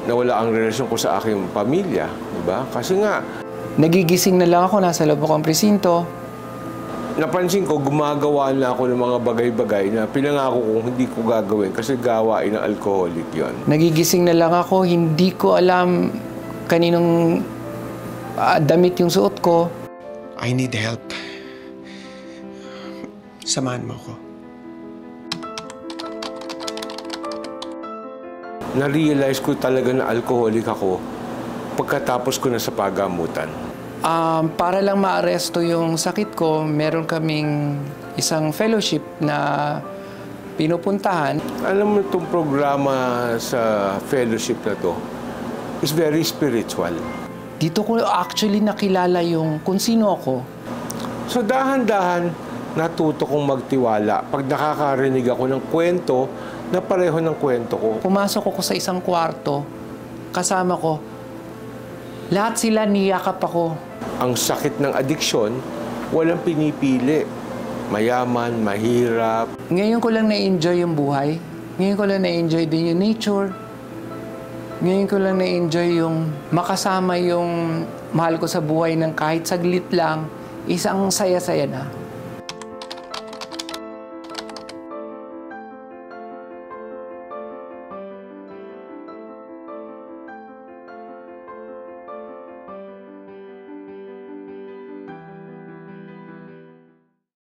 nawala ang relasyon ko sa aking pamilya, di ba? Kasi nga, nagigising na lang ako, nasa loob akong presinto. napansin ko, gumagawa na ako ng mga bagay-bagay na pinangako kong hindi ko gagawin kasi gawain ng alcoholic yon. Nagigising na lang ako, hindi ko alam kaninong damit yung suot ko. I need help. Samahan mo ko. Na-realize ko talaga na alcoholic ako pagkatapos ko na sa pagamutan. Para lang maaresto yung sakit ko, meron kaming isang fellowship na pinupuntahan. Alam mo itong programa sa fellowship na to is very spiritual. Dito ko actually nakilala yung kung sino ako. So dahan-dahan, natuto kong magtiwala pag nakakarinig ako ng kwento na pareho ng kwento ko. Pumasok ako sa isang kwarto, kasama ko, lahat sila niyakap ako. Ang sakit ng adiksyon, walang pinipili. Mayaman, mahirap. Ngayon ko lang na-enjoy yung buhay. Ngayon ko lang na-enjoy din yung nature. Ngayon ko lang na-enjoy yung makasama yung mahal ko sa buhay ng kahit saglit lang, isang saya-saya na.